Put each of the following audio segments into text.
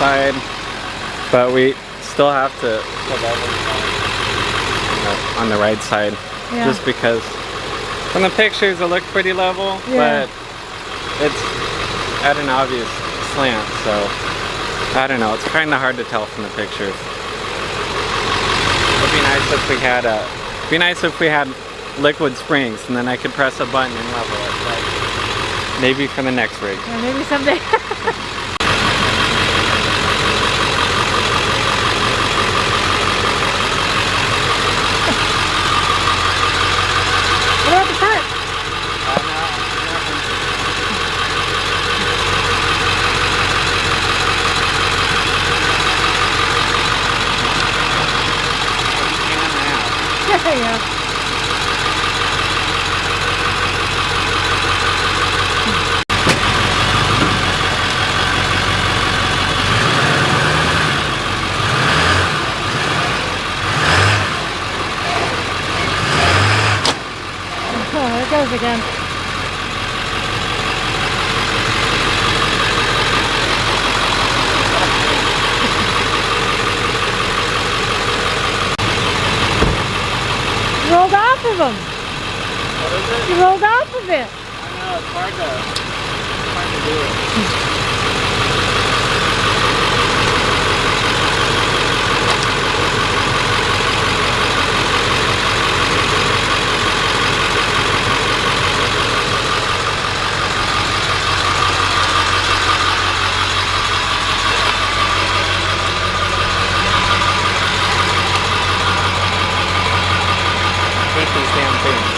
side, but we still have to put on the right side, just because from the pictures it looked pretty level, but it's at an obvious slant, so I don't know, it's kind of hard to tell from the pictures. It'd be nice if we had liquid springs, and then I could press a button and level it, but maybe for the next rig. Yeah, maybe someday. What about the front? Yeah. Goes again. You rolled off of him. What is it? You rolled off of it. I know, it's hard to do it. These damn things.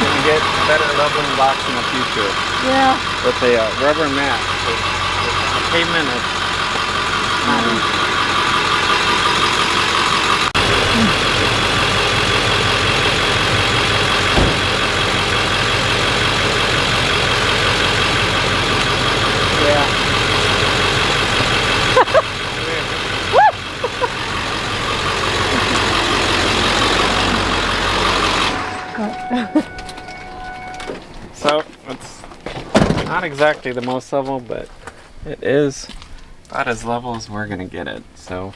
Can get better leveling blocks in the future. Yeah. With a rubber mat. With pavement, it's not easy. So it's not exactly the most level, but it is about as level as we're gonna get it. So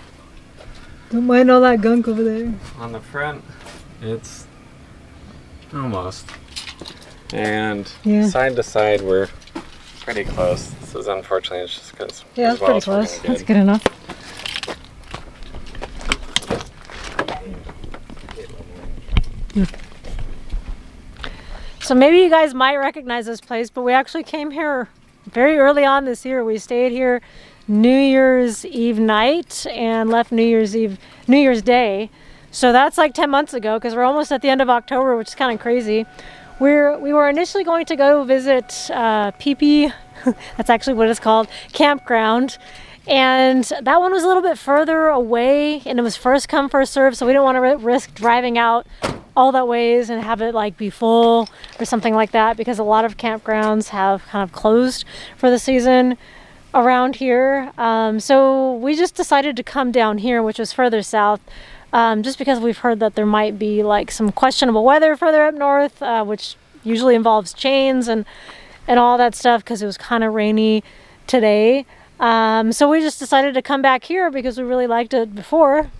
don't mind all that gunk over there. On the front, it's almost, and side to side we're pretty close. This is unfortunately it's just because that's pretty close. That's good enough. So maybe you guys might recognize this place, but we actually came here very early on this year. We stayed here New Year's Eve night and left New Year's Day. So that's like 10 months ago, because we're almost at the end of October, which is kind of crazy. We were initially going to go visit PP, that's actually what it's called, campground. And that one was a little bit further away, and it was first come, first serve, so we didn't want to risk driving out all that ways and have it like be full or something like that, because a lot of campgrounds have kind of closed for the season around here. So we just decided to come down here, which was further south, just because we've heard that there might be like some questionable weather further up north, which usually involves chains and all that stuff, because it was kind of rainy today. So we just decided to come back here because we really liked it before.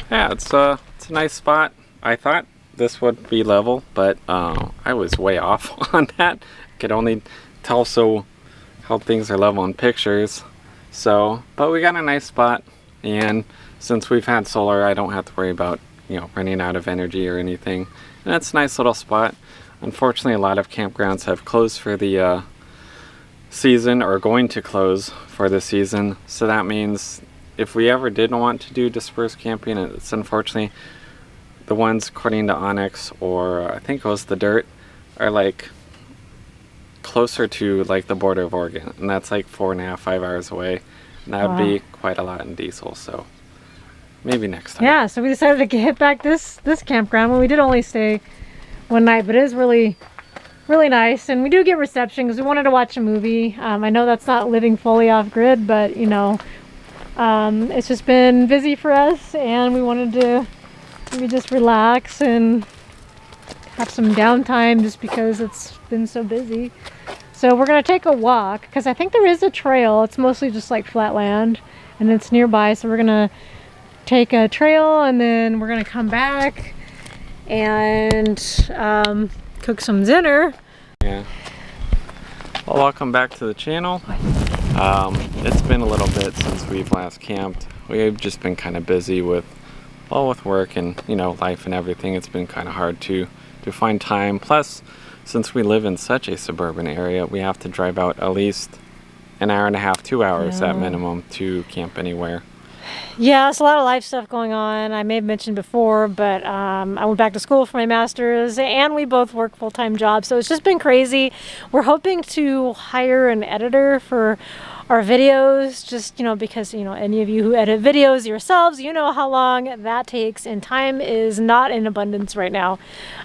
Yeah, it's a nice spot. I thought this would be level, but I was way off on that. I could only tell how things are level in pictures. So, but we got a nice spot, and since we've had solar, I don't have to worry about, running out of energy or anything. And it's a nice little spot. Unfortunately, a lot of campgrounds have closed for the season, or going to close for the season. So that means if we ever did want to do dispersed camping, it's unfortunately the ones according to Onyx, or I think it was the Dirt, are like closer to like the border of Oregon, and that's like 4.5, 5 hours away, and that would be quite a lot in diesel. So maybe next time. Yeah, so we decided to hit back this campground. Well, we did only stay one night, but it is really nice, and we do get reception because we wanted to watch a movie. I know that's not living fully off grid, but it's just been busy for us, and we wanted to maybe just relax and have some downtime just because it's been so busy. So we're gonna take a walk because I think there is a trail. It's mostly just like flat land and it's nearby. So we're gonna take a trail and then we're gonna come back and cook some dinner. Yeah. Well, welcome back to the channel. It's been a little bit since we've last camped. We've just been kind of busy with work and, you know, life and everything. It's been kind of hard to find time. Plus, since we live in such a suburban area, we have to drive out at least an hour and a half, 2 hours at minimum to camp anywhere. Yeah, it's a lot of life stuff going on. I may have mentioned before, but I went back to school for my master's and we both work full-time jobs. So it's just been crazy. We're hoping to hire an editor for our videos, just, you know, because, you know, any of you who edit videos yourselves, you know how long that takes, and time is not in abundance right now.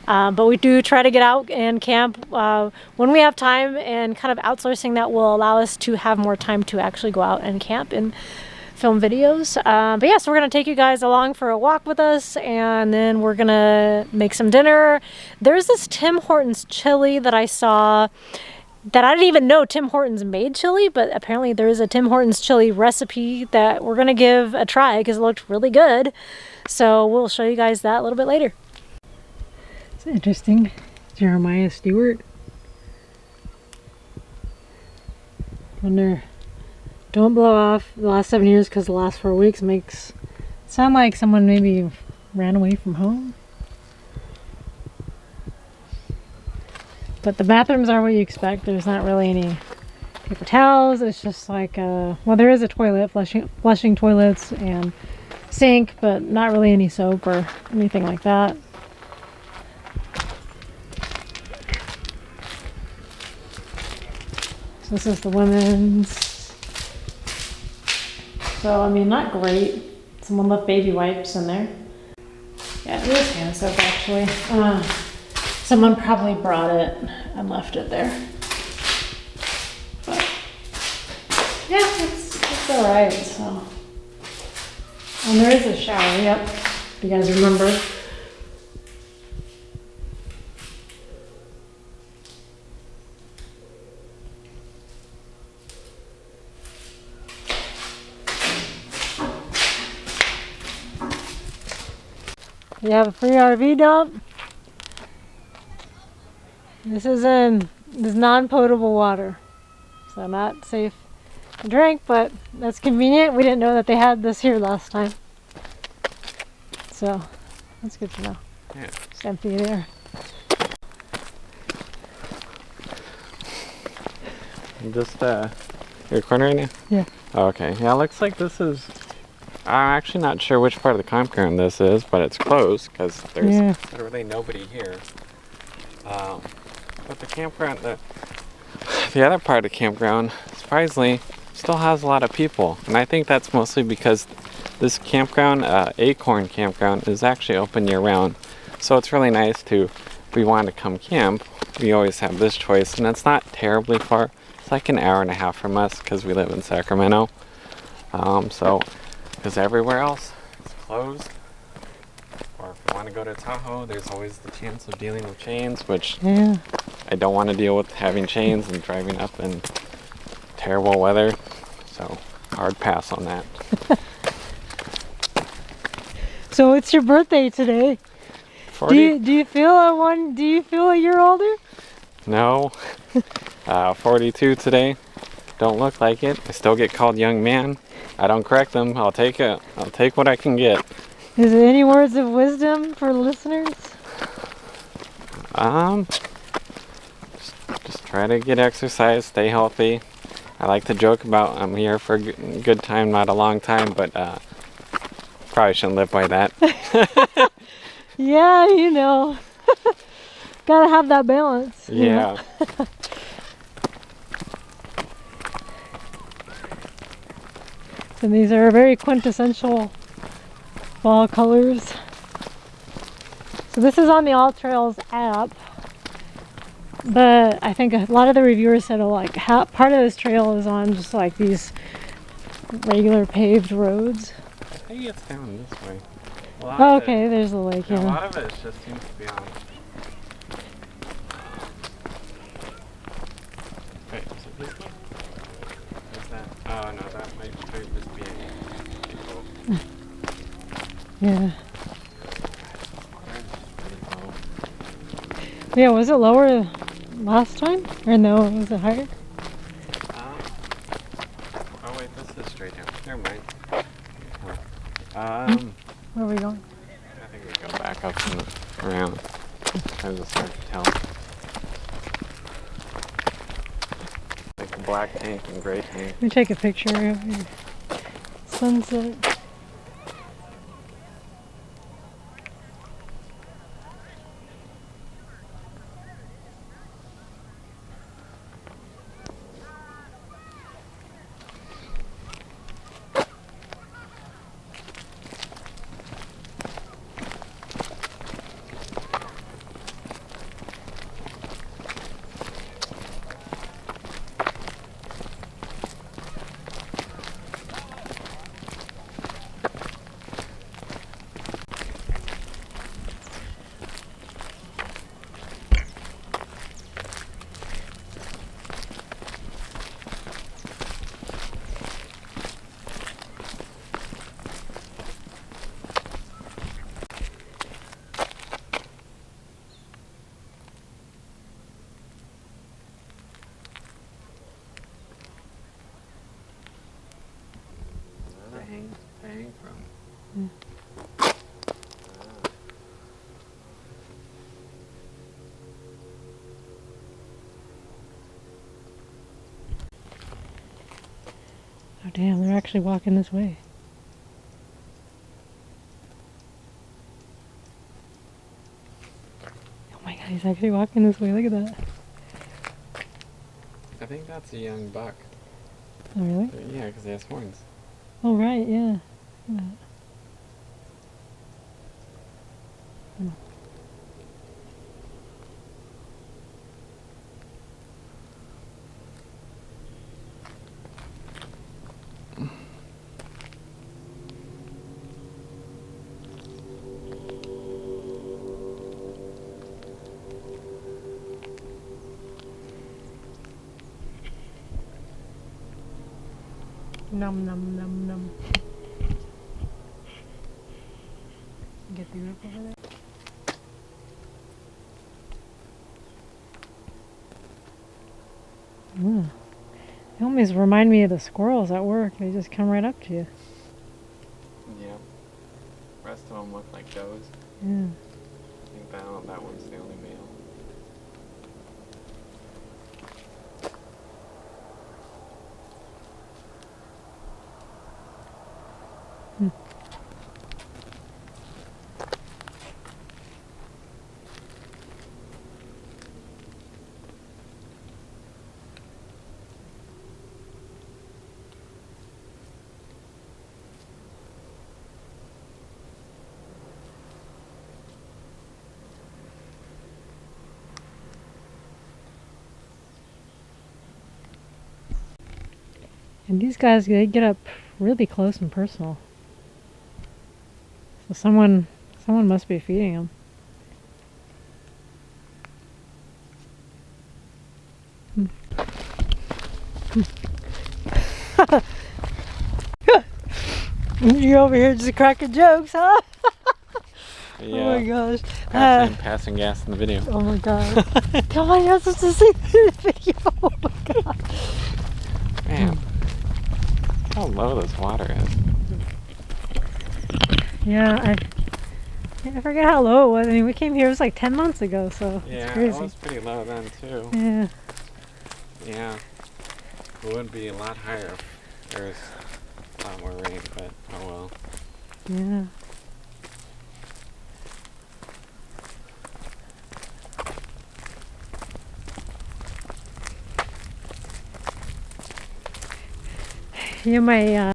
But we do try to get out and camp when we have time, and kind of outsourcing that will allow us to have more time to actually go out and camp and film videos. But yeah, so we're gonna take you guys along for a walk with us, and then we're gonna make some dinner. There's this Tim Hortons chili that I saw that I didn't even know Tim Hortons made chili, but apparently there is a Tim Hortons chili recipe that we're gonna give a try because it looked really good. So we'll show you guys that a little bit later. It's interesting. Jeremiah Stewart. Wonder, don't blow off the last 7 years because the last 4 weeks makes it sound like someone maybe ran away from home. But the bathrooms are what you expect. There's not really any paper towels. It's just like, well, there is a toilet, flushing toilets and sink, but not really any soap or anything like that. So this is the women's. So, I mean, not great. Someone left baby wipes in there. Yeah, it is hand soap actually. Someone probably brought it and left it there. But yeah, it's all right. So, and there is a shower. Yep, if you guys remember. You have a free RV dump. This is non-potable water, so not safe to drink, but that's convenient. We didn't know that they had this here last time, so that's good to know. Yeah. It's empty there. Just you're recording right now? Yeah. Oh, okay. Yeah, it looks like this is. I'm actually not sure which part of the campground this is, but it's closed because there's literally nobody here. But the campground, the other part of the campground, surprisingly, still has a lot of people. And I think that's mostly because this campground, Acorn Campground, is actually open year-round. So it's really nice to, if we want to come camp, we always have this choice. And it's not terribly far. It's like an hour and a half from us because we live in Sacramento. Because everywhere else is closed. Or if you want to go to Tahoe, there's always the chance of dealing with chains, which I don't want to deal with, having chains and driving up in terrible weather. So hard pass on that. So it's your birthday today. 40? Do you feel a year older? No. 42 today. Don't look like it. I still get called young man. I don't correct them. I'll take it. I'll take what I can get. Is there any words of wisdom for listeners? Just try to get exercise, stay healthy. I like to joke about I'm here for a good time, not a long time, but probably shouldn't live by that. Yeah, you know. Gotta have that balance. Yeah. And these are very quintessential fall colors. So this is on the All Trails app, but I think a lot of the reviewers said like part of this trail is on just like these regular paved roads. I think it's down this way. Oh, okay, there's the lake. Yeah, Yeah. a lot of it just seems to be on. This one? What's that? Oh no, that might just be a Yeah. water is pretty low. Yeah, was it lower last time? Or no, was it higher? Oh wait, this is straight down. Never mind. Where are we going? I think we go back up and around. I just hard to tell. Like the black tank and gray tank. Let me take a picture of your sunset. Hang from. Oh damn, they're actually walking this way. Oh my god, he's actually walking this way, look at that. I think that's a young buck. Oh really? Yeah, because he has horns. Oh right, yeah. Look at that. Num num num num. Get the roof over there. They almost remind me of the squirrels at work. They just come right up to you. Yeah. Rest of them look like does. Yeah. I think that one's the only male. And these guys, they get up really close and personal. So someone must be feeding them. You're over here just cracking jokes, huh? Yeah. Oh my gosh. Passing gas in the video. Oh my god. Come on, you're supposed to see the video. Oh my god. Man, how low this water is. Yeah, I forget how low it was. I mean, we came here, it was like 10 months ago, so Yeah, it's it crazy. was pretty low then too. Yeah. Yeah. It would be a lot higher if there was a lot more rain, but oh well. Yeah. Yeah, my, yeah.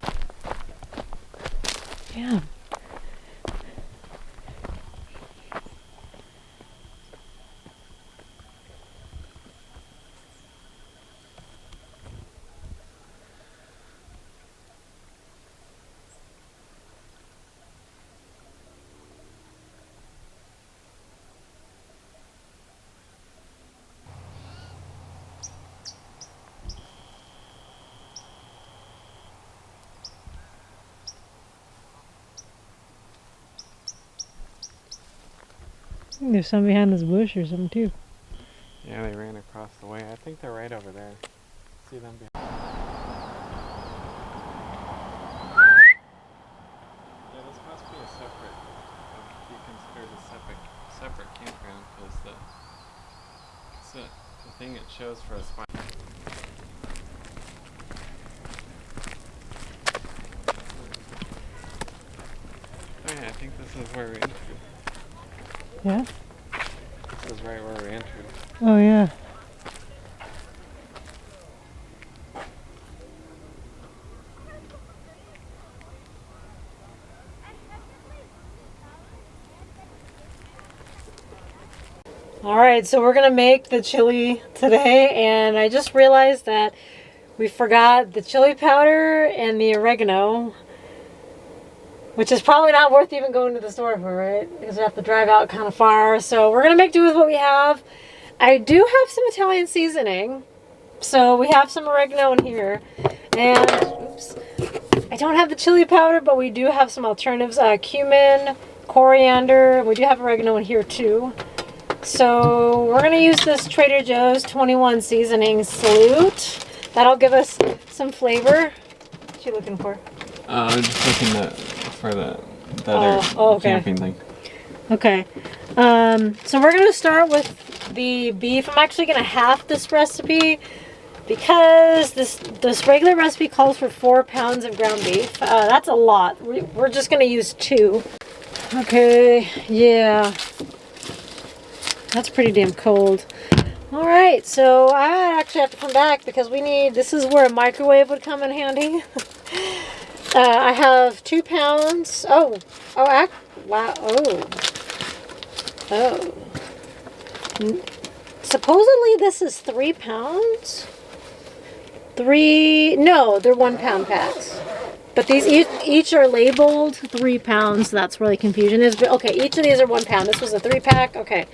think there's some behind this bush or something too. Yeah, they ran across the way. I think they're right over there. See them behind. Yeah, this must be a separate, be considered a separate campground because the thing it shows for a spot. Oh yeah, I think this is where we entered. Yeah? This is right where we entered. Oh yeah. Alright, so we're gonna make the chili today, and I just realized that we forgot the chili powder and the oregano, which is probably not worth even going to the store for, right? Because we have to drive out kind of far. So we're gonna make do with what we have. I do have some Italian seasoning, so we have some oregano in here, and oops, I don't have the chili powder, but we do have some alternatives: cumin, coriander. We do have oregano in here too. So we're gonna use this Trader Joe's 21 seasoning salute. That'll give us some flavor. What you looking for? I'm just looking for the other camping thing. Okay. So we're gonna start with the beef. I'm actually gonna half this recipe because this regular recipe calls for 4 pounds of ground beef. That's a lot. We're just gonna use 2. Okay. Yeah. That's pretty damn cold. All right, so I actually have to come back because this is where a microwave would come in handy. I have 2 pounds. Wow. Supposedly this is 3 pounds. No, they're 1 pound packs. But these each are labeled 3 pounds. So that's where the confusion is. But okay, each of these are 1 pound. This was a 3 pack. Okay.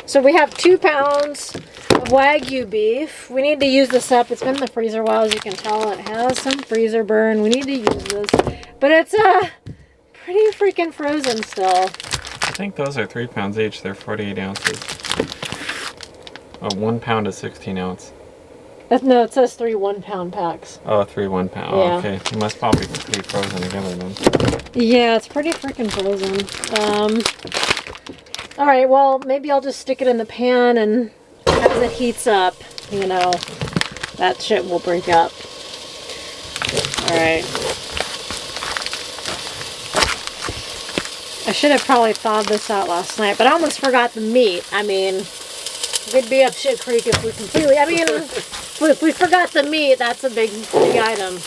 So we have 2 pounds of Wagyu beef. We need to use this up. It's been in the freezer a while, as you can tell. It has some freezer burn. We need to use this. But it's pretty freaking frozen still. I think those are 3 pounds each. They're 48 ounces. 1 pound is 16 ounce. No, it says 3 1 pound packs. Oh, 3 1 pound. Yeah. Oh, okay. It must probably be frozen together then. Yeah, it's pretty freaking frozen. All right, well, maybe I'll just stick it in the pan, and as it heats up, you know, that shit will break up. All right. I should have probably thawed this out last night, but I almost forgot the meat. I mean, we'd be up shit creek if we completely, if we forgot the meat, that's a big item.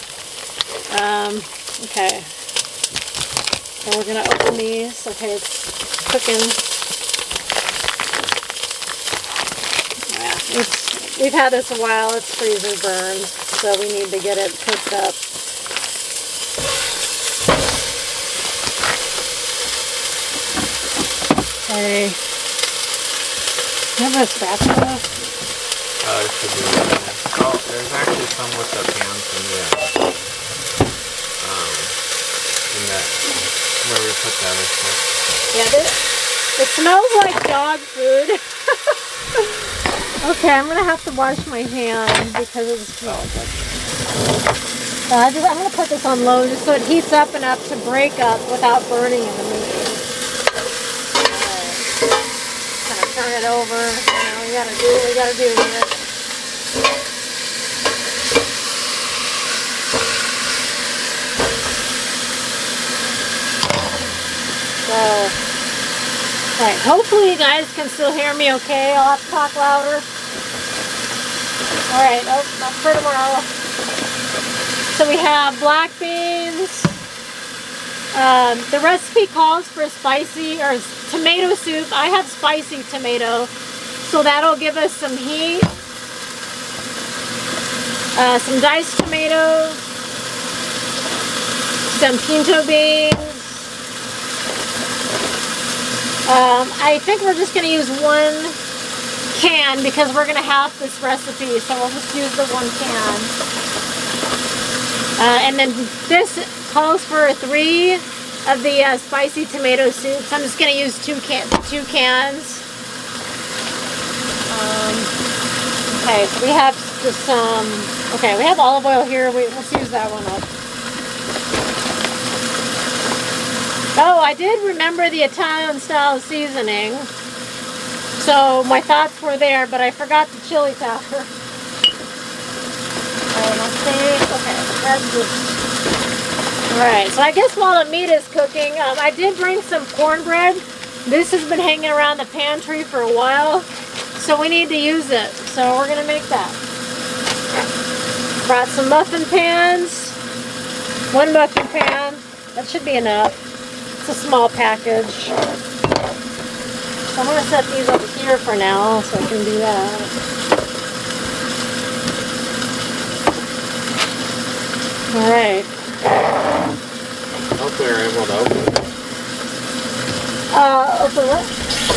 Okay. So we're gonna open these. Okay, it's cooking. We've had this a while. It's freezer burned, so we need to get it cooked up. Okay. Do you have a spatula? There should be one there. Oh, there's actually some with the pans in that where we put the other stuff. Yeah, it smells like dog food. Okay, I'm gonna have to wash my hands because it's. I'm gonna put this on low just so it heats up enough to break up without burning in the meat. Kind of turn it over. You know, we gotta do what we gotta do here. So. Alright, hopefully you guys can still hear me okay. I'll have to talk louder. Alright, that's for tomorrow. So we have black beans. The recipe calls for spicy or tomato soup. I have spicy tomato, so that'll give us some heat. Some diced tomatoes. Some pinto beans. I think we're just going to use 1 can because we're going to half this recipe, so we'll just use the 1 can. And then this calls for 3 of the spicy tomato soup. So I'm just going to use two cans. Okay, so we have just some. Okay, we have olive oil here. Let's use that one up. Oh, I did remember the Italian style seasoning. So my thoughts were there, but I forgot the chili powder. Okay, that's good. Alright, so I guess while the meat is cooking, I did bring some cornbread. This has been hanging around the pantry for a while, so we need to use it. So we're going to make that. Brought some muffin pans. One muffin pan. That should be enough. It's a small package. So I'm going to set these over here for now so I can do that. Alright. Hopefully you're able to open it. Open what?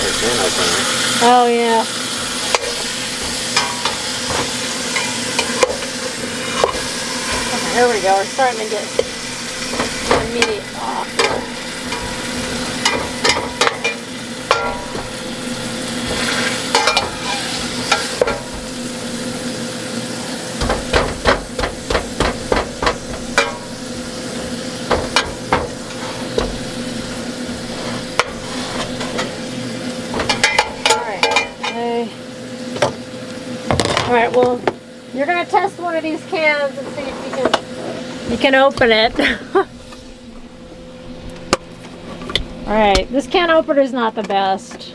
You can open it. Oh, yeah. Okay, here we go. We're starting to get the meat off. Alright, well, you're going to test one of these cans and see if you can open it. Alright, this can opener is not the best.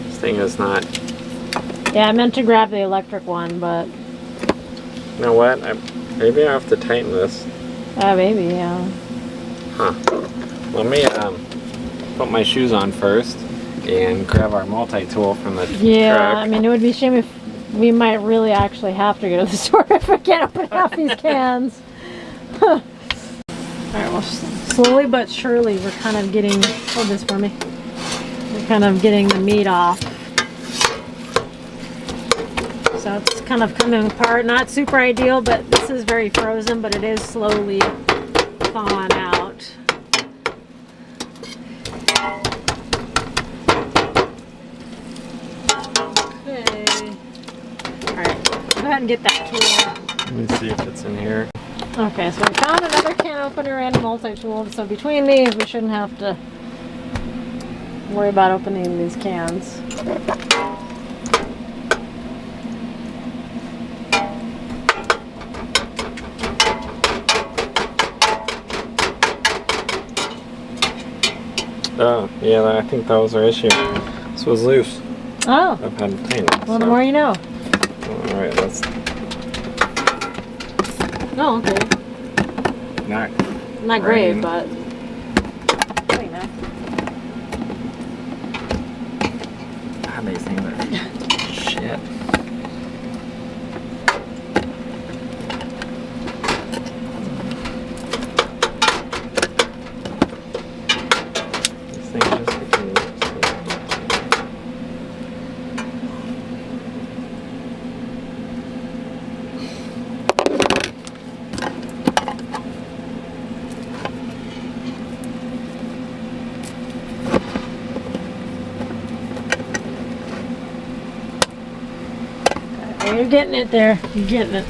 This thing is not. Yeah, I meant to grab the electric one, but... You know what? Maybe I have to tighten this. Maybe, yeah. Huh. Let me put my shoes on first and grab our multi-tool from the truck. I mean, it would be a shame if we might really actually have to go to the store if we can't open half these cans. Alright, well, slowly but surely we're kind of getting, hold this for me, we're kind of getting the meat off. So it's kind of coming apart. Not super ideal, but this is very frozen, but it is slowly thawing out. Go ahead and get that tool. Let me see if it's in here. Okay, so we found another can opener and a multi-tool. So between these, we shouldn't have to worry about opening these cans. Oh, yeah, I think that was our issue. This was loose. Oh. I've had to tighten it. Well, the more you know. Alright, let's... Oh, okay. Not great, but... Pretty nice. God, these things are shit. This thing just became... You're getting it there. You're getting it.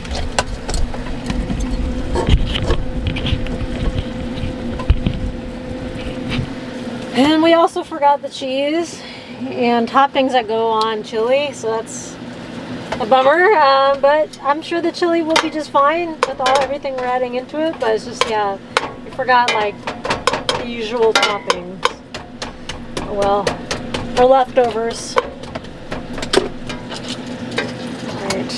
And we also forgot the cheese and toppings that go on chili, so that's a bummer. But I'm sure the chili will be just fine with everything we're adding into it. But it's just, yeah, we forgot like the usual toppings. Oh well, our leftovers. Right.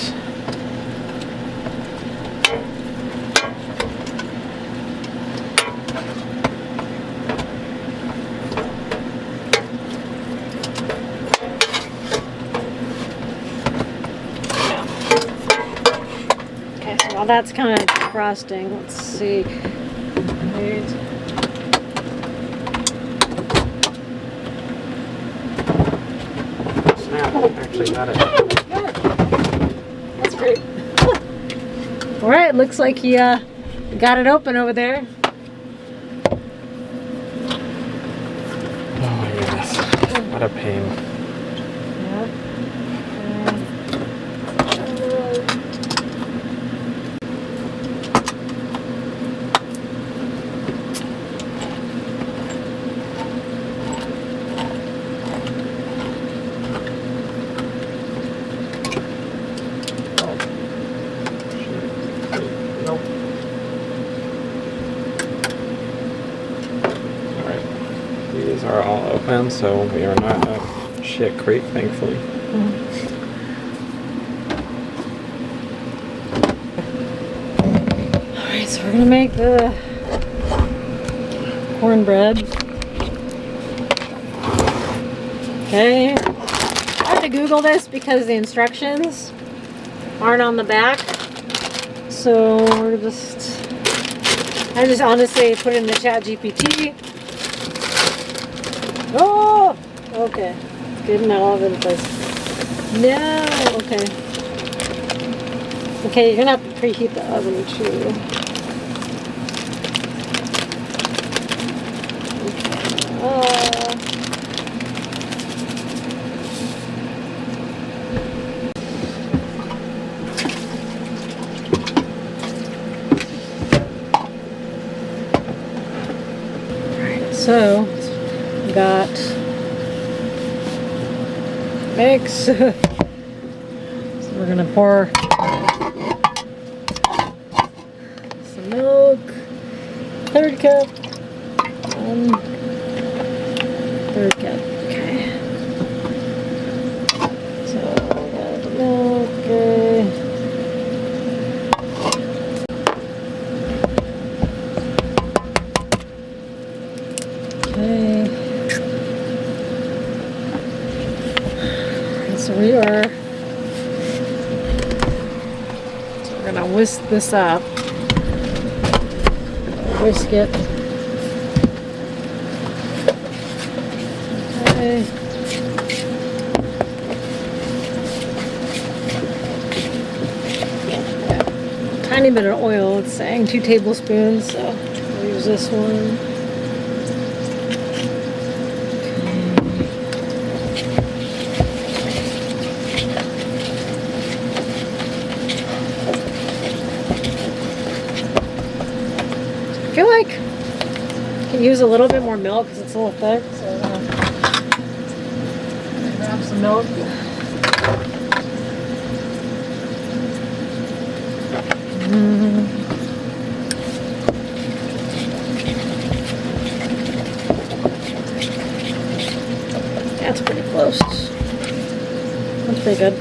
Okay, so while that's kind of frosting, let's see. Right. Snap, actually got it. That's great. All right, looks like he got it open over there. What a pain. Yep. Nope. Alright. These are all open, so we are not up shit creek, thankfully. Alright, so we're gonna make the cornbread. Okay. I have to Google this because the instructions aren't on the back. So I just honestly put it in the chat GPT. Oh, okay. It's getting all over the place. No, okay. Okay, you're gonna have to preheat the oven too. So, we got eggs. So we're gonna pour some milk, 1/3 cup, and 1/3 cup. Okay. So we got the milk. Okay. So we're gonna whisk this up. Whisk it. Okay. Tiny bit of oil, it's saying 2 tablespoons, so we'll use this one. I feel like I can use a little bit more milk because it's a little thick, so I'm gonna grab some milk. That's pretty close. That's pretty good.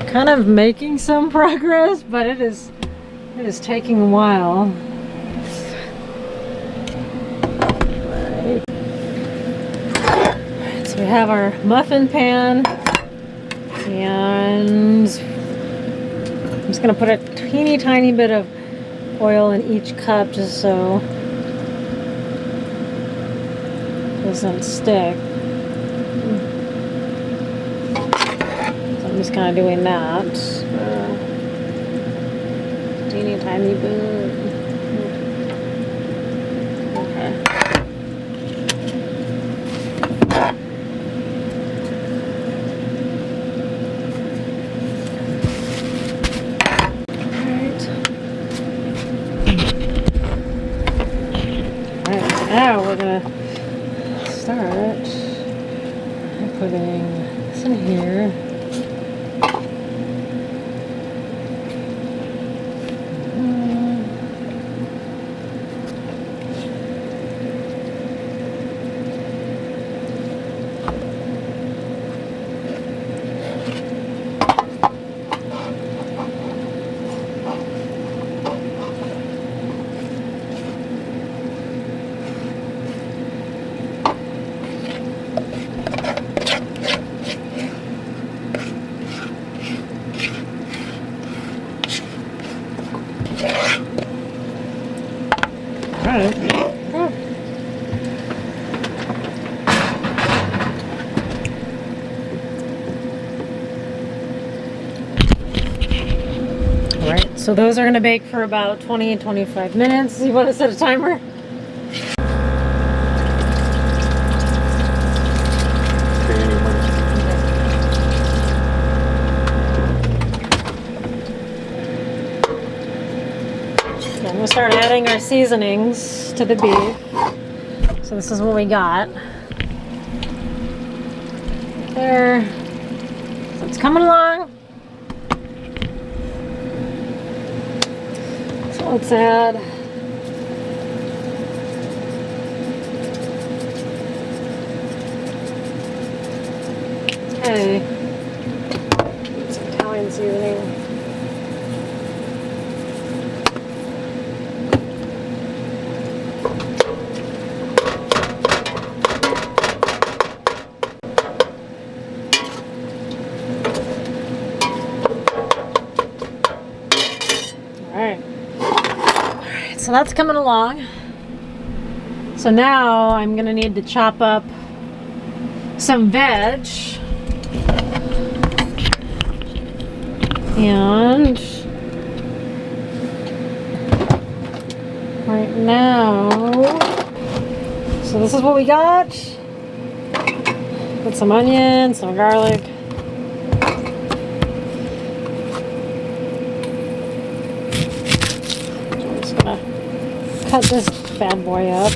Kind of making some progress, but it is taking a while. So we have our muffin pan, and I'm just gonna put a teeny tiny bit of oil in each cup just so it doesn't stick. So I'm just kind of doing that. Teeny tiny bit. Okay. Now we're gonna start by putting this in here. Alright, so those are going to bake for about 20 and 25 minutes. You want to set a timer? our seasonings to the beef. So this is what we got. There. So it's coming along. So let's add some Italian seasoning. Alright, so that's coming along. So now I'm going to need to chop up some veg. And right now, so this is what we got. Put some onion, some garlic. I'm just gonna cut this bad boy up.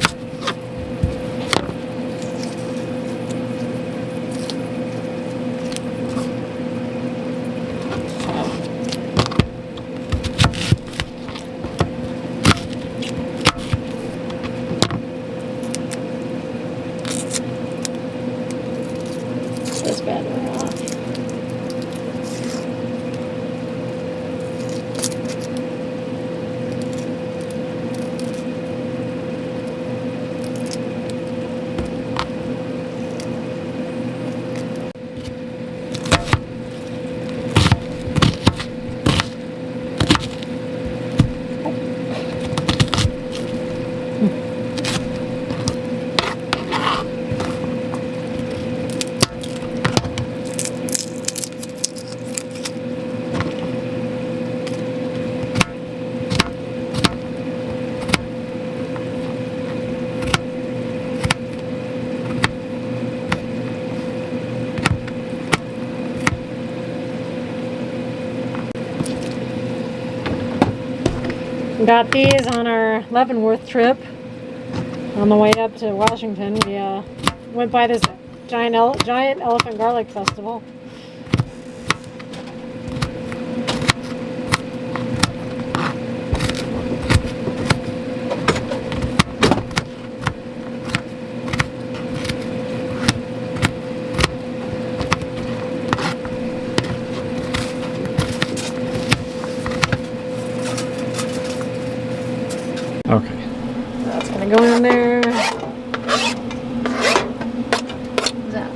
This bad boy off. Got these on our Leavenworth trip on the way up to Washington. We went by this giant elephant garlic festival. Okay. That's gonna go in there. What's that?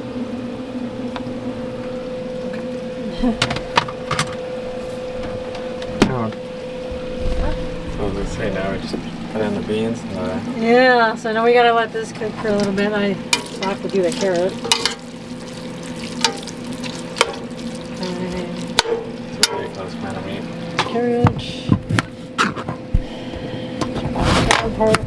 So as I say now, we just put in the beans and Yeah, so now we gotta let this cook for a little bit. I still have to do the carrot. it's a pretty close amount of meat. Carrot. Part.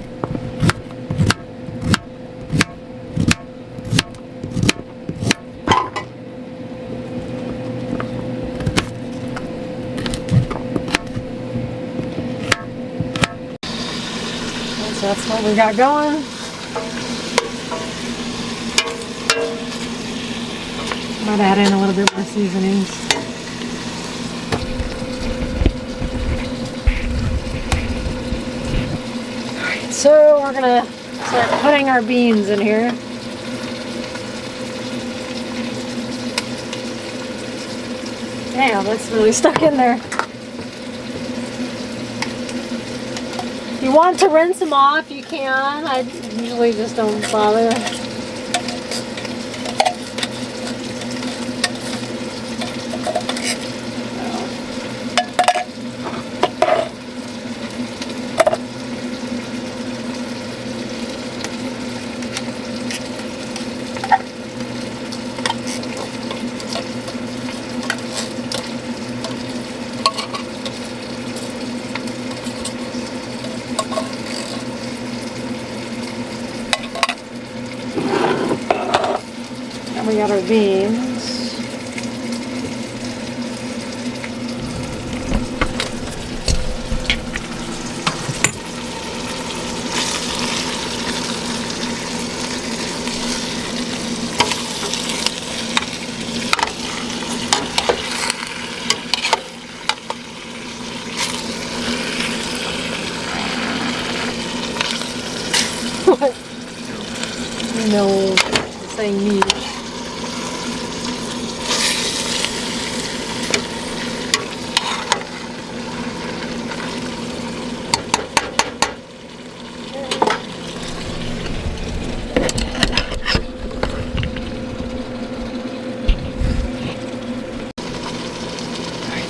So that's what we got going. Might add in a little bit more seasonings. So we're gonna start putting our beans in here. Damn, that's really stuck in there. If you want to rinse them off, you can. I usually just don't bother. We got our beans. what? No, it's saying niche.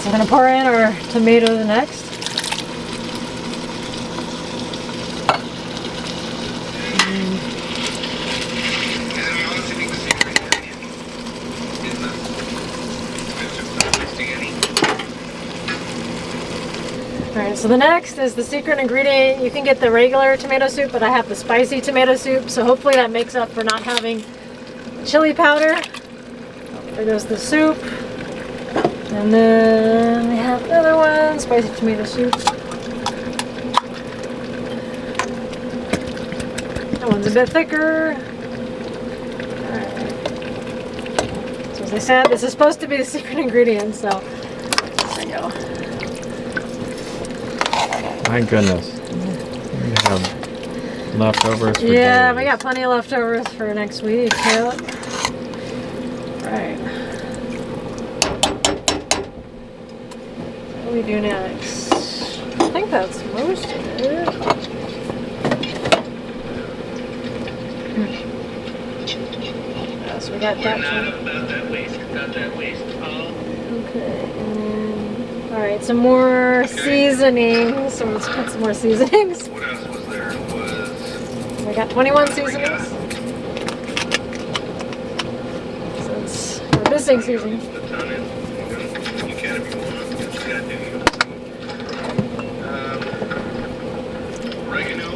So we're going to pour in our tomatoes next. Alright, so the next is the secret ingredient. You can get the regular tomato soup, but I have the spicy tomato soup, so hopefully that makes up for not having chili powder. There goes the soup. And then we have another one, spicy tomato soup. That one's a bit thicker. Alright. So as I said, this is supposed to be the secret ingredient, so there we go. My goodness. We have leftovers for Yeah, days. we got plenty of leftovers for next week. Yep. Alright. What do we do next? I think that's most of it. So we got that. Okay. Alright, some more seasonings. So let's put some more seasonings. What else was there? We got 21 seasonings. So we're missing seasonings. Put a ton in. You can if you want. You just gotta do oregano.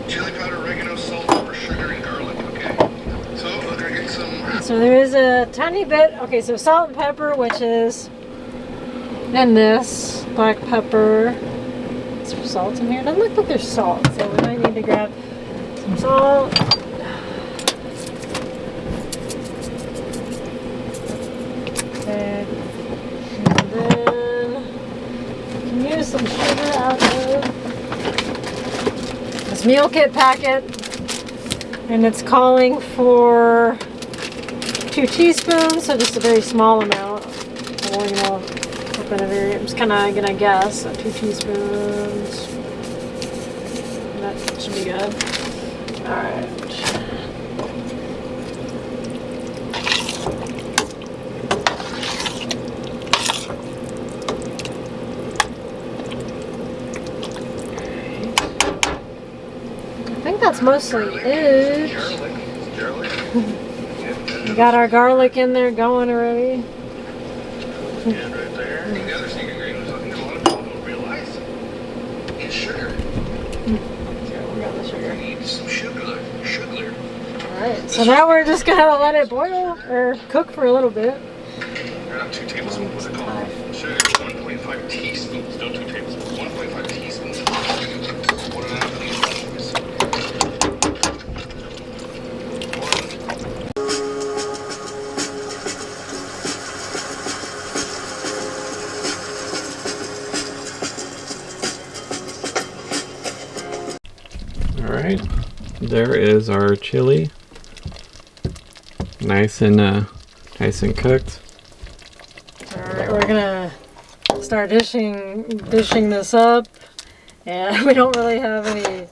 Chili powder, oregano, salt, pepper, sugar, and garlic. Okay. So we're gonna get some. So there is a tiny bit. Okay, so salt and pepper, which is in this. Black pepper. Is there salt in here? Doesn't look like there's salt, so we might need to grab some salt. Okay. And then we can use some sugar out of this meal kit packet. And it's calling for 2 teaspoons, so just a very small amount. I'm only gonna open a very, I'm just kind of gonna guess, so 2 teaspoons. That should be good. Alright. I think that's mostly it. Garlic. We got our garlic in there going already. And right there. And the other secret ingredient, which I think a lot of people don't realize, is sugar. We got the sugar. We need some sugar. Sugar. Alright, so now we're just gonna let it boil or cook for a little bit. Not 2 tablespoons. What's it called? Sugar. 1.5 teaspoons. Don't 2 tablespoons. 1.5 teaspoons. 1.5 teaspoons. Alright, there is our chili. Nice and cooked. Alright, we're gonna start dishing this up. And we don't really have any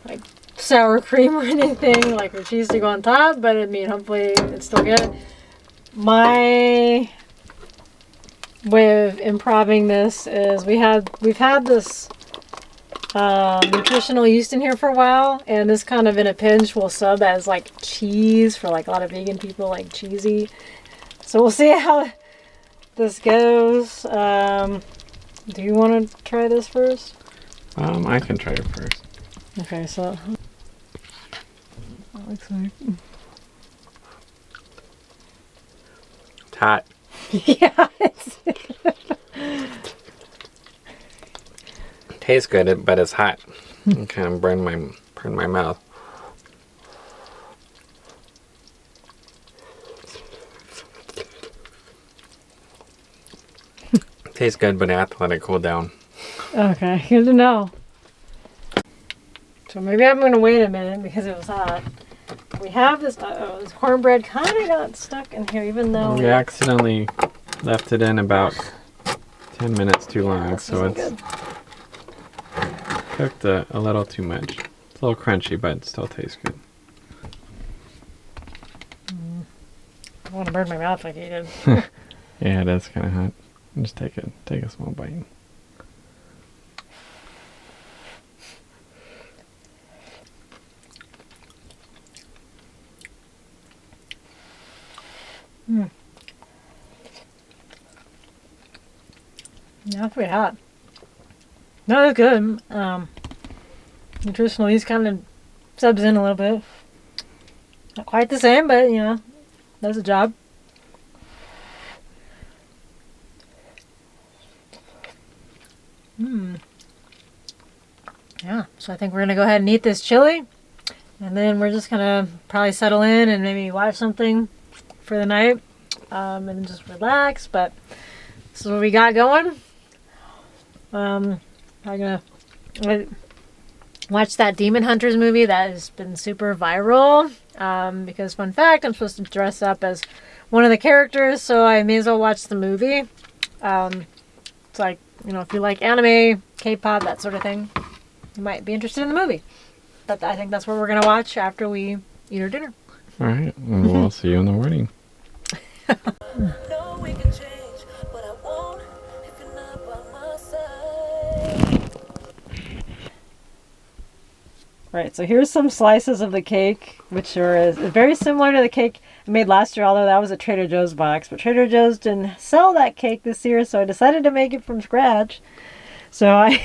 like sour cream or anything like or cheese to go on top, but I mean hopefully it's still good. My way of improving this is we've had this nutritional yeast in here for a while, and this kind of in a pinch will sub as like cheese for like a lot of vegan people, like cheesy. So we'll see how this goes. Do you want to try this first? I can try it first. Okay, so that looks like It's hot. yeah, it's Tastes good, but it's hot. It kind of burned my mouth. Tastes good, but I have to let it cool down. Okay, good to know. So maybe I'm going to wait a minute because it was hot. We have this, this cornbread kind of got stuck in here, even though... We accidentally left it in about 10 minutes too long, so it's good. cooked a little too much. It's a little crunchy, but it still tastes good. I want to burn my mouth like you did. Yeah, it is kind of hot. Just take a small bite. Yeah, it's pretty hot. No, it's good. Nutritional yeast kind of subs in a little bit. Not quite the same, but you know, does the job. Yeah, so I think we're gonna go ahead and eat this chili, and then we're just gonna probably settle in and maybe watch something for the night, and just relax. But this is what we got going. I'm gonna watch that Demon Hunters movie that has been super viral. Because fun fact, I'm supposed to dress up as one of the characters, so I may as well watch the movie. It's like, you know, if you like anime, K-pop, that sort of thing, you might be interested in the movie. But I think that's what we're gonna watch after we eat our dinner. All right, and we'll see you in the morning. No, we can change, but I won't if you're not by my side. Right, so here's some slices of the cake, which are very similar to the cake I made last year, although that was a Trader Joe's box. But Trader Joe's didn't sell that cake this year, so I decided to make it from scratch. So I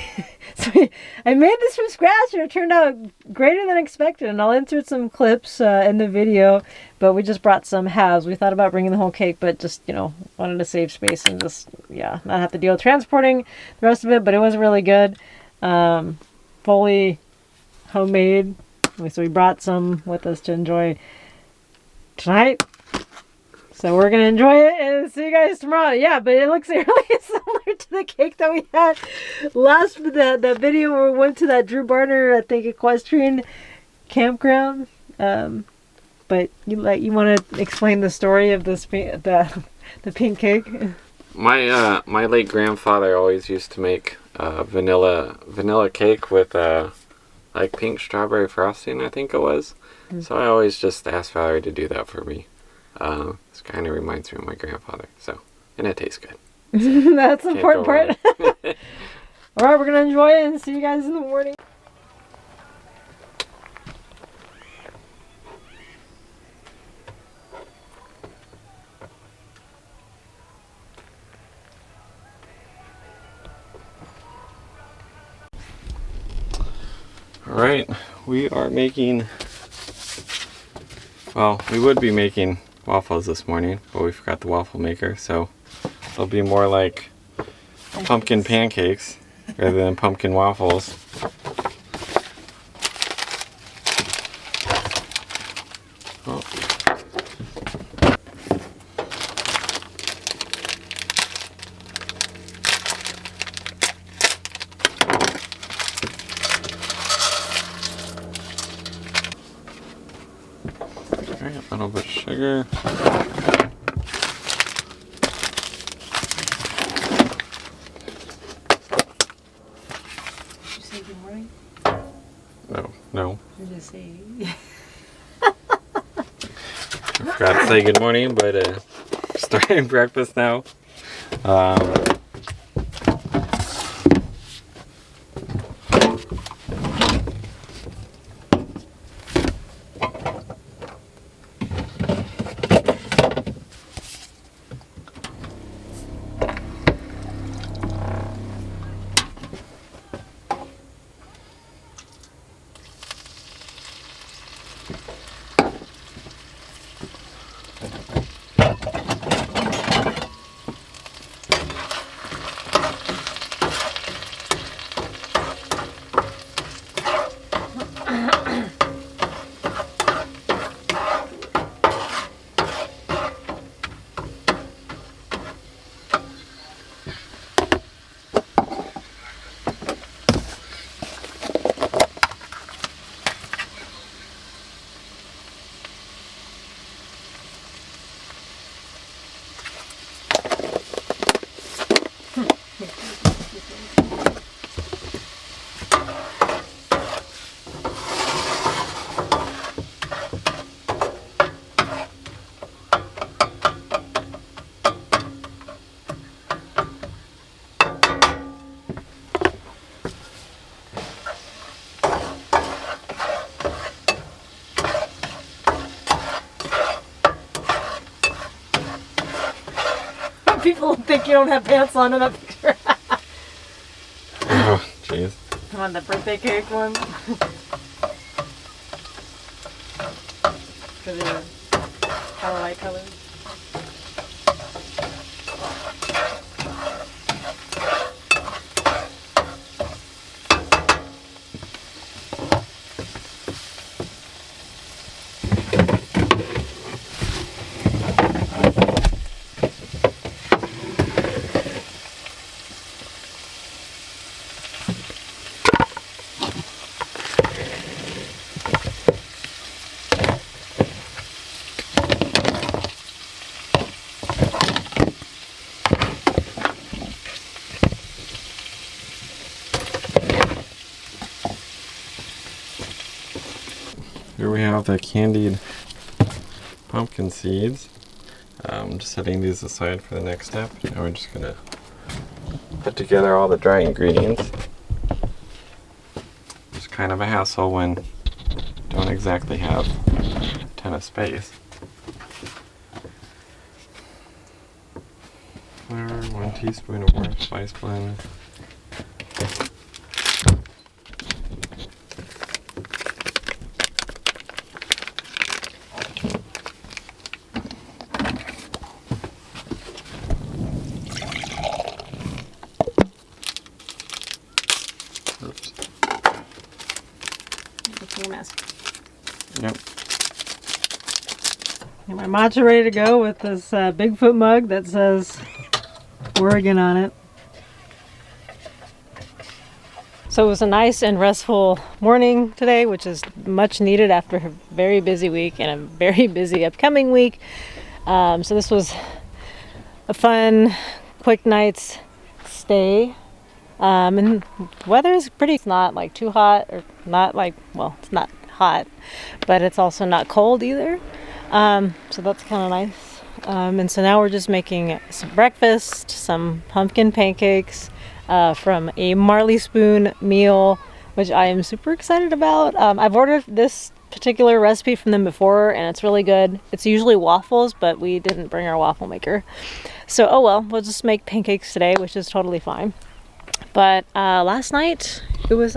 made this from scratch, and it turned out greater than expected. And I'll insert some clips in the video, but we just brought some halves. We thought about bringing the whole cake, but just, you know, wanted to save space and just, yeah, not have to deal with transporting the rest of it. But it was really good. Fully homemade. So we brought some with us to enjoy tonight. So we're going to enjoy it and see you guys tomorrow. Yeah, but it looks really similar to the cake that we had last, the video where we went to that Drew Barner, I think, equestrian campground. But you want to explain the story of this the pink cake? My late grandfather always used to make vanilla cake with like pink strawberry frosting, I think it was. So I always just asked Valerie to do that for me. This kind of reminds me of my grandfather. So, and it tastes good. That's the important part. All right, we're gonna enjoy it and see you guys in the morning. All right, we are making. Well, we would be making waffles this morning, but we forgot the waffle maker, so it'll be more like pumpkin pancakes rather than pumpkin waffles. Oh. Alright, a little bit of sugar. Did you say good morning? No. Did you say? I forgot to say good morning, but starting breakfast now. think you don't have pants on in that picture. Oh, jeez. Come on, the birthday cake one. For the light colors. Here we have the candied pumpkin seeds. I'm just setting these aside for the next step. Now we're just gonna put together all the dry ingredients. It's kind of a hassle when you don't exactly have a ton of space. Flour, 1 teaspoon of orange spice blend. Oops. Yep. Got my matcha ready to go with this Bigfoot mug that says Oregon on it. So it was a nice and restful morning today, which is much needed after a very busy week and a very busy upcoming week. So this was a fun, quick night's stay. And weather is pretty, it's not like too hot or not like, well, it's not hot, but it's also not cold either. So that's kind of nice. And so now we're just making some breakfast, some pumpkin pancakes from a Marley Spoon meal, which I am super excited about. I've ordered this particular recipe from them before and it's really good. It's usually waffles, but we didn't bring our waffle maker. So, oh well, we'll just make pancakes today, which is totally fine. But last night it was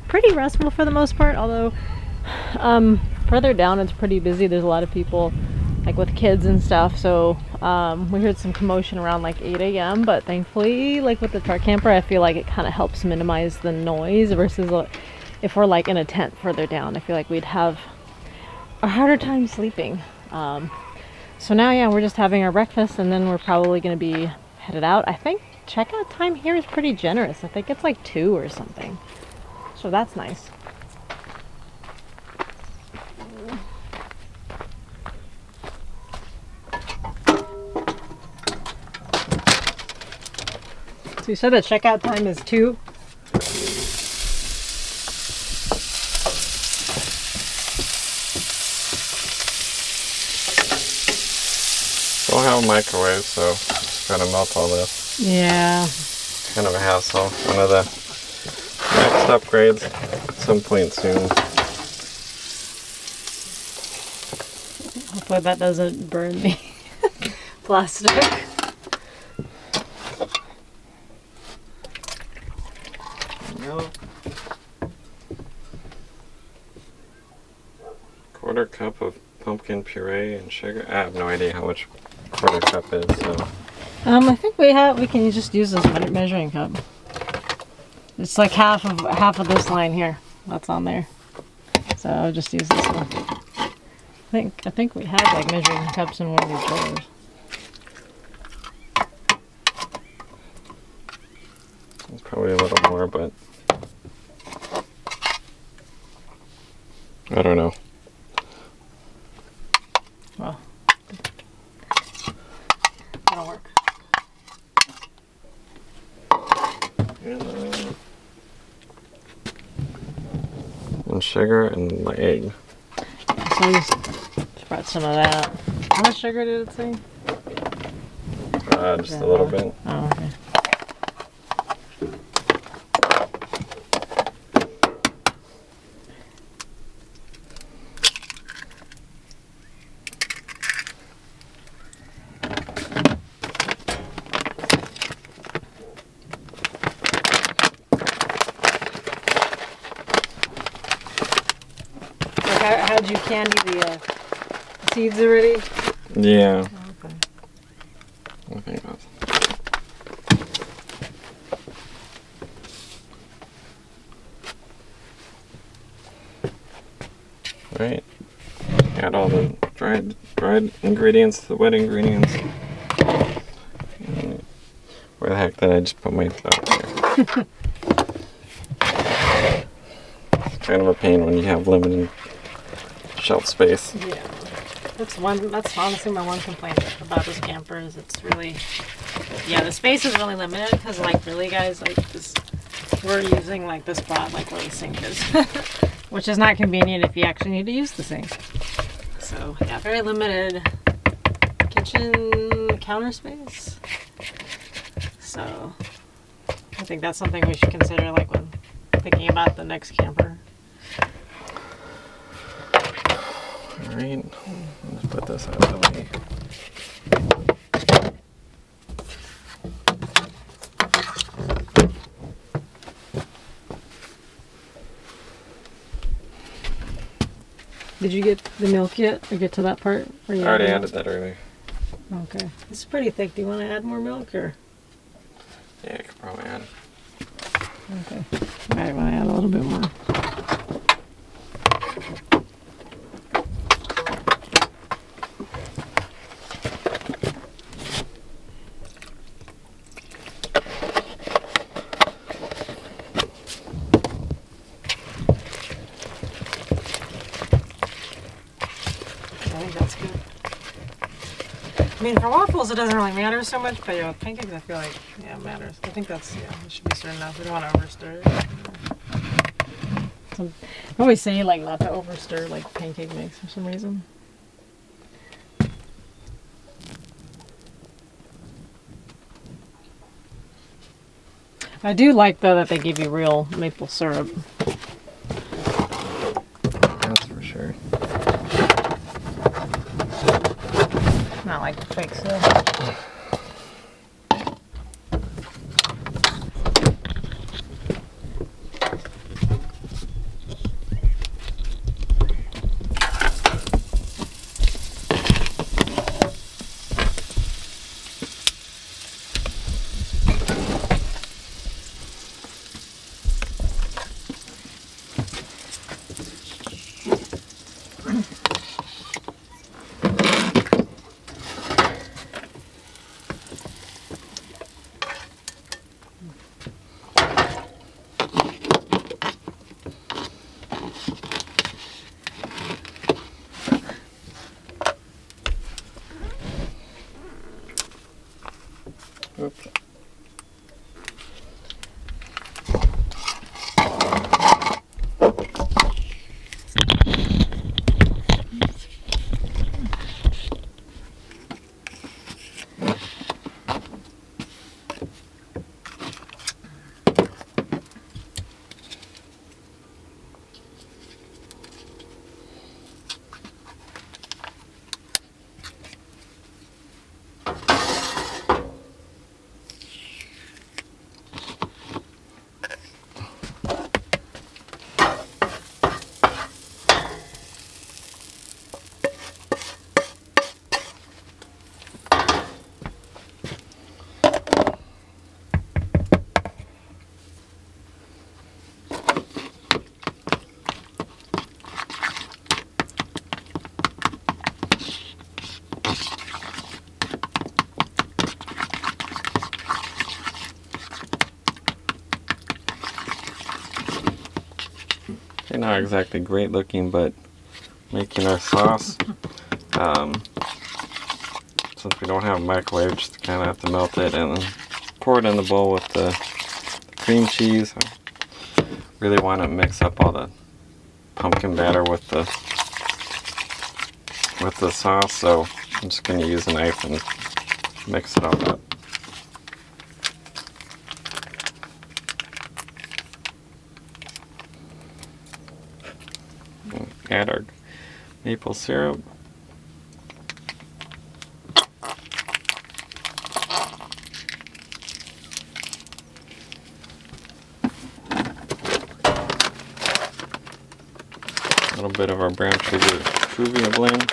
pretty restful for the most part, although further down it's pretty busy. There's a lot of people like with kids and stuff, so we heard some commotion around like 8 a.m. but thankfully, like with the truck camper, I feel like it kind of helps minimize the noise versus if we're like in a tent further down. I feel like we'd have a harder time sleeping. So now, yeah, we're just having our breakfast and then we're probably going to be headed out. I think checkout time here is pretty generous. I think it's like 2 or something. So that's nice. So you said the checkout time is 2? Don't have a microwave, so just gotta melt all this. Yeah. Kind of a hassle. One of the next upgrades at some point soon. Hopefully that doesn't burn the plastic. Milk. 1/4 cup of pumpkin puree and sugar. I have no idea how much 1/4 cup is, so. I think we can just use this measuring cup. It's like half of this line here. That's on there. So I'll just use this one. I think we had like measuring cups in one of these drawers. Probably a little more, but I don't know. Well, that'll work. And sugar and the egg. So I just brought some of that. How much sugar did it say? Just a little bit. Oh, okay. had you candy the seeds already? Yeah. Okay. I think that's... Right. Add all the dried ingredients, the wet ingredients. Where the heck did I just put my thumb here? It's kind of a pain when you have limited shelf space. Yeah. That's honestly my one complaint about this camper is it's really, yeah, the space is really limited because like really guys, like this, we're using like the spot like where the sink is, which is not convenient if you actually need to use the sink. So yeah, very limited kitchen counter space. So I think that's something we should consider like when thinking about the next camper. Alright, let's put this out of the way. Did you get the milk yet? Or get to that part? Or you I already added added that earlier. Okay. It's pretty thick. Do you want to add more milk or? Yeah, I could probably add. Okay. I want to add a little bit more. I think that's good. I mean, for waffles, it doesn't really matter so much, but yeah, with pancakes, I feel like, yeah, it matters. I think that's, yeah, it should be stirred enough. We don't want to overstir it. I always say, like, not to overstir, like, pancake mix for some reason. I do like, though, that they give you real maple syrup. That's for sure. Not like fake syrup. Oops. They're not exactly great looking, but making our sauce, since we don't have a microwave, just kind of have to melt it and then pour it in the bowl with the cream cheese. I really want to mix up all the pumpkin batter with the sauce, so I'm just going to use a knife and mix it all up. Add our maple syrup. little bit of our brown sugar stevia blend.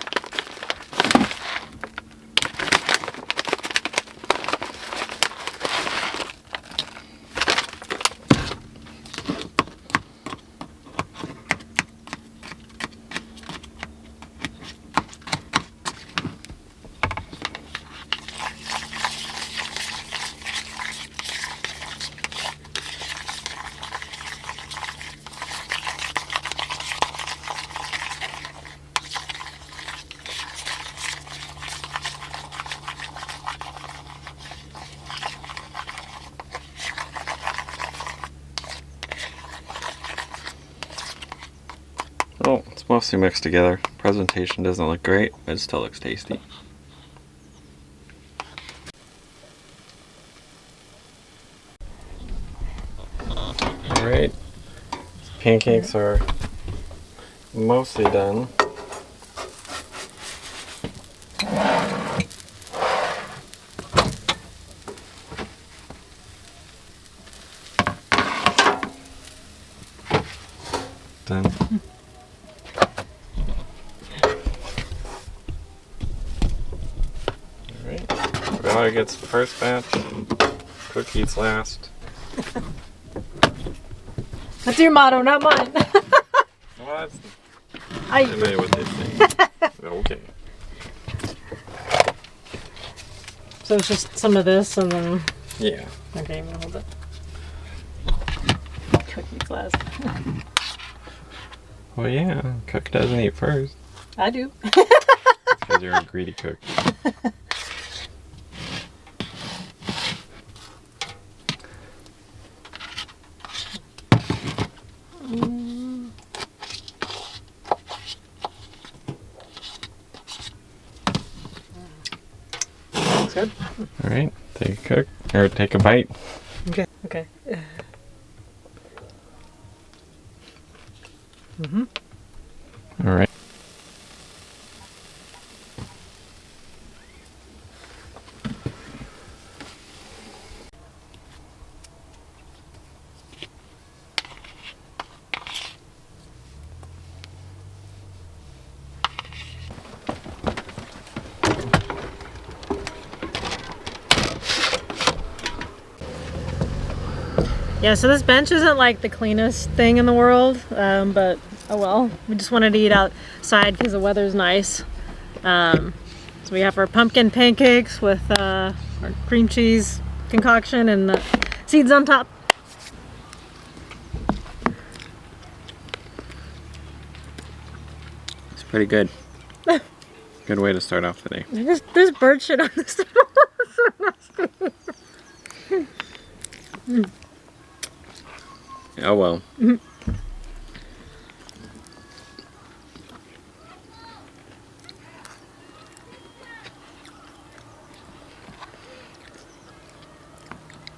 Oh, it's mostly mixed together. Presentation doesn't look great, but it still looks tasty. Alright, pancakes are mostly done. Done. Daughter gets the first batch, cookies last. That's your motto, not mine. What? I Anyway, what they think. Okay. So it's just some of this and then. Yeah. Okay, I'm gonna hold it. Cookies last. Well, yeah. Cook doesn't eat first. I do. Because you're a greedy cook. Good. All right, take a cook or take a bite. Okay. Okay. All right. Yeah, so this bench isn't like the cleanest thing in the world, but oh well. We just wanted to eat outside because the weather's nice. So we have our pumpkin pancakes with our cream cheese concoction and the seeds on top. It's pretty good. Good way to start off the day. There's bird shit on this. Oh well.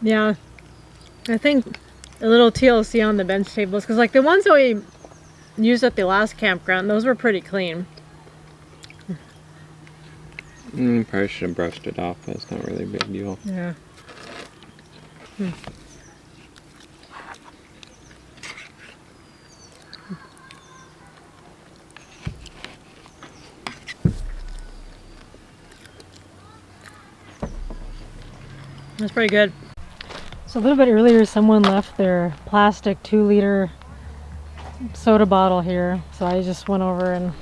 Yeah, I think a little TLC on the bench tables because like the ones that we used at the last campground, those were pretty clean. Probably should have brushed it off, but it's not really a big deal. Yeah. That's pretty good. So a little bit earlier, someone left their plastic 2-liter soda bottle here. So I just went over and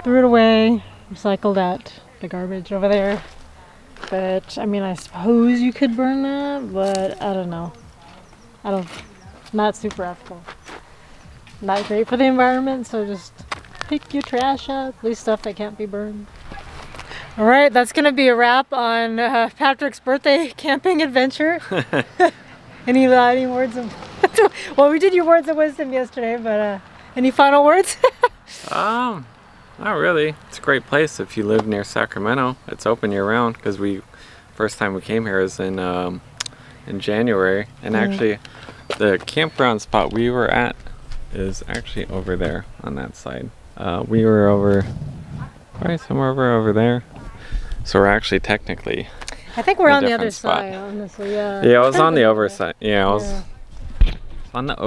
threw it away, recycled at the garbage over there. But I mean, I suppose you could burn that, but I don't know. Not super ethical. Not great for the environment, so just pick your trash up, at least stuff that can't be burned. All right, that's gonna be a wrap on Patrick's birthday camping adventure. Any words of, well, we did your words of wisdom yesterday, but any final words? Not really. It's a great place if you live near Sacramento. It's open year round because first time we came here is in January, and actually the campground spot we were at is actually over there on that side. We were over probably somewhere over there, so we're actually technically I think we're a on the different other spot. side, honestly. Yeah. Yeah, I was on the overside. Yeah, I was on the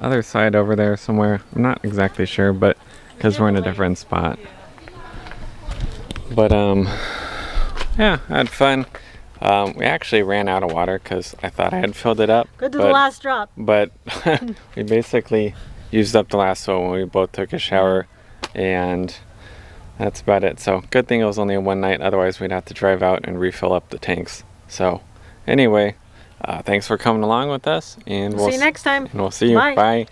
other side over there somewhere. I'm not exactly sure, but because we're in a different spot. But yeah, I had fun. We actually ran out of water because I thought I had filled it up. Good to the last drop. But we basically used up the last one when we both took a shower, and that's about it. So good thing it was only one night, otherwise we'd have to drive out and refill up the tanks. So anyway, thanks for coming along with us, and We'll see you next time. And we'll see you. Bye. Bye.